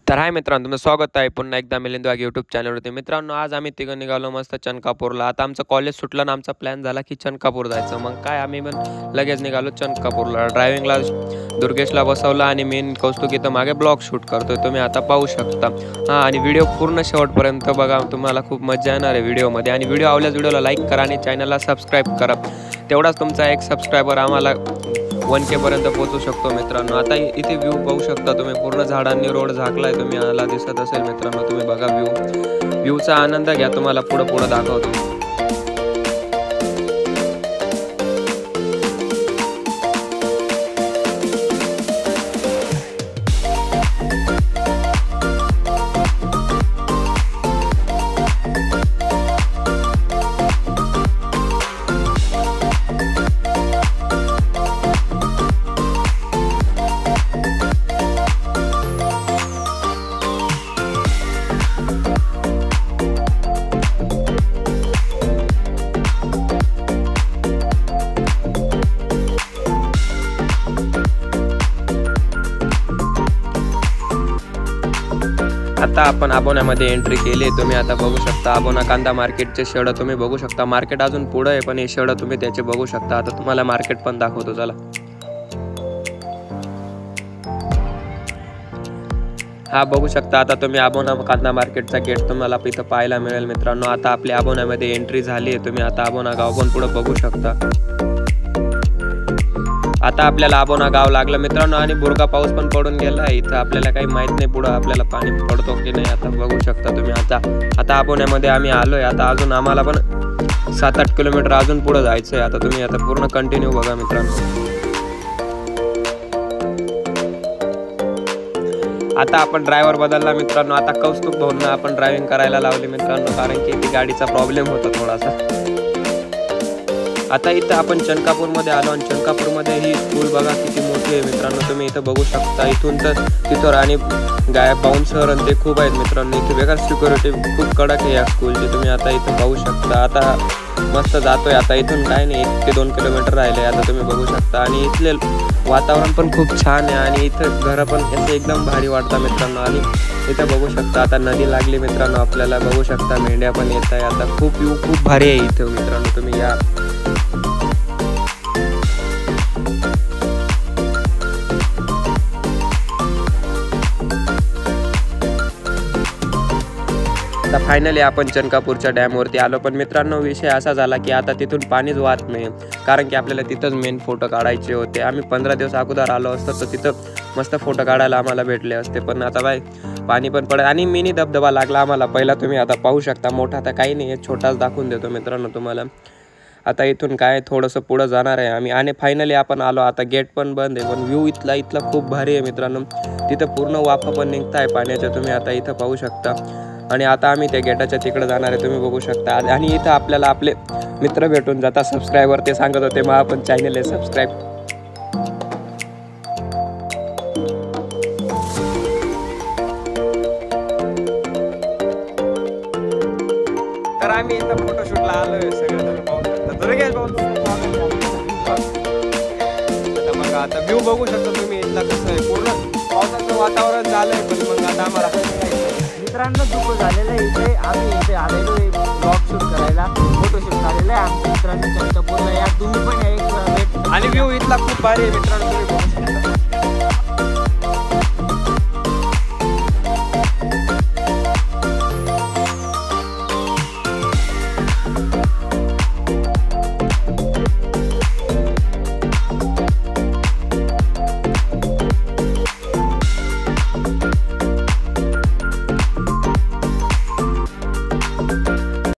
तर हाय मित्रांनो, तुमचं स्वागत आहे पुन्हा एकदा मिलिंद वाघ यूट्यूब चॅनलवरती. मित्रांनो, आज आम्ही तिघं निघालो मस्त चनकापूरला. आता आमचं कॉलेज सुटलं आणि आमचा प्लॅन झाला की चनकापूर जायचं. मग काय आम्ही पण लगेच निघालो चनकापूरला. ड्रायव्हिंगला दुर्गेशला बसवलं आणि मेन कौस्तुक इथं मागे ब्लॉग शूट करतोय, तुम्ही आता पाहू शकता. हां, आणि व्हिडिओ पूर्ण शेवटपर्यंत बघा, तुम्हाला खूप मजा येणार आहे व्हिडिओमध्ये. आणि व्हिडिओ आवडल्यास व्हिडिओला लाईक करा आणि चॅनलला सबस्क्राईब करा. तेवढाच तुमचा एक सबस्क्रायबर आम्हाला 1K पर्यंत पोहोचू शकतो मित्रांनो. आता इथे व्ह्यू पाहू शकता तुम्ही, पूर्ण झाडांनी रोड झाकलाय, तुम्ही आला दिसत असेल मित्रांनो. तुम्ही बघा व्ह्यूचा आनंद घ्या, तुम्हाला पुढं दाखवतो. आता आपण आबोनामध्ये एंट्री केली. तुम्ही आता बघू शकता आबोना कांदा मार्केटचे शेड तुम्ही बघू शकता. मार्केट अजून पुढे आहे, पण हे शेड तुम्ही त्याचे बघू शकता. आता तुम्हाला मार्केट पण दाखवतो, चला. हा बघू शकता आता तुम्ही आबोना कांदा मार्केटचा गेट तुम्हाला इथं पाहायला मिळेल मित्रांनो. आता आपल्या आबोनामध्ये एंट्री झाली आहे. तुम्ही आता आबोना गाव पण पुढे बघू शकता. आता आपल्याला आबोना गाव लागलं मित्रांनो, आणि बुरका पाऊस पण पडून गेला आहे. इथं आपल्याला काही माहित नाही पुढं आपल्याला पाणी पडतो की नाही. आता बघू शकता तुम्ही. आता आबोन्यामध्ये आम्ही आलोय. आता अजून आम्हाला पण 7-8 किलोमीटर अजून पुढे जायचं आहे. आता तुम्ही आता पूर्ण कंटिन्यू बघा मित्रांनो. आता आपण ड्रायव्हर बदलला मित्रांनो. आता कौस्तुक भाऊंना आपण ड्रायव्हिंग करायला लावली मित्रांनो, कारण की ती गाडीचा प्रॉब्लेम होता थोडासा. आता इथं आपण चनकापूरमध्ये आलो, आणि चनकापूरमध्ये ही स्कूल बघा किती मोठी आहे मित्रांनो. तुम्ही इथं बघू शकता. इथून तर तिथं आणि बाउन्सर आणि ते खूप आहेत मित्रांनो. इथे वेगळा सिक्युरिटी खूप कडक आहे या स्कूलची. तुम्ही आता इथं पाहू शकता. आता मस्त जातोय. आता इथून काय नाही, 1 ते 2 किलोमीटर राहिले. आता तुम्ही बघू शकता. आणि इथले वातावरण पण खूप छान आहे, आणि इथं घरं पण असे एकदम भारी वाटतात मित्रांनो. आणि इथं बघू शकता आता नदी लागली मित्रांनो. आपल्याला बघू शकता मेंढ्या पण येत आहे. आता खूप भारी आहे इथं मित्रांनो. तुम्ही या. आता फायनली आपण चनकापूरच्या डॅमवरती आलो. पण मित्रांनो, विषय असा झाला की आता तिथून पाणीच वाहत नाही, कारण की आपल्याला तिथंच मेन फोटो काढायचे होते. आम्ही 15 दिवस अगोदर आलो असतो तर तिथं मस्त फोटो काढायला आम्हाला भेटले असते. पण आता पाणी पण पडत, आणि मिनी धबधबा लागला आम्हाला पहिला. तुम्ही आता पाहू शकता. मोठा आता काही नाही आहे, छोटाच दाखवून देतो मित्रांनो तुम्हाला. आता इथून काय थोडंसं पुढं जाणार आहे आम्ही, आणि फायनली आपण आलो. आता गेट पण बंद आहे, पण व्ह्यू इथला खूप भारी आहे मित्रांनो. तिथं पूर्ण वाफा पण निघत आहे पाण्याच्या, तुम्ही आता इथं पाहू शकता. आणि आता आम्ही त्या गेटाच्या तिकडे जाणार आहे, तुम्ही बघू शकता. आणि इथं आपल्याला आपले मित्र भेटून जातात, सबस्क्रायबर. ते सांगत होते मग आपण चॅनल आहे सबस्क्राईब. तर आम्ही इथं फोटोशूटला आलोय सगळे, तुम्ही पाहू शकता. दुर्गेश भाऊ बघा. आता व्ह्यू बघू शकता तुम्ही इथला कसं आहे. पूर्ण पावसाचं वातावरण झालंय, पण मग आता आम्हाला मित्रांनो दुःख झालेलं आहे. इथे आम्ही इथे आलेलो आहे ब्लॉग शूट करायला, फोटोशूट झालेलं आहे आमच्या मित्रांनो चनकापूरला. या तुम्ही पण एक भेट. आणि व्ह्यू इथला खूप भारी आहे मित्रांनो.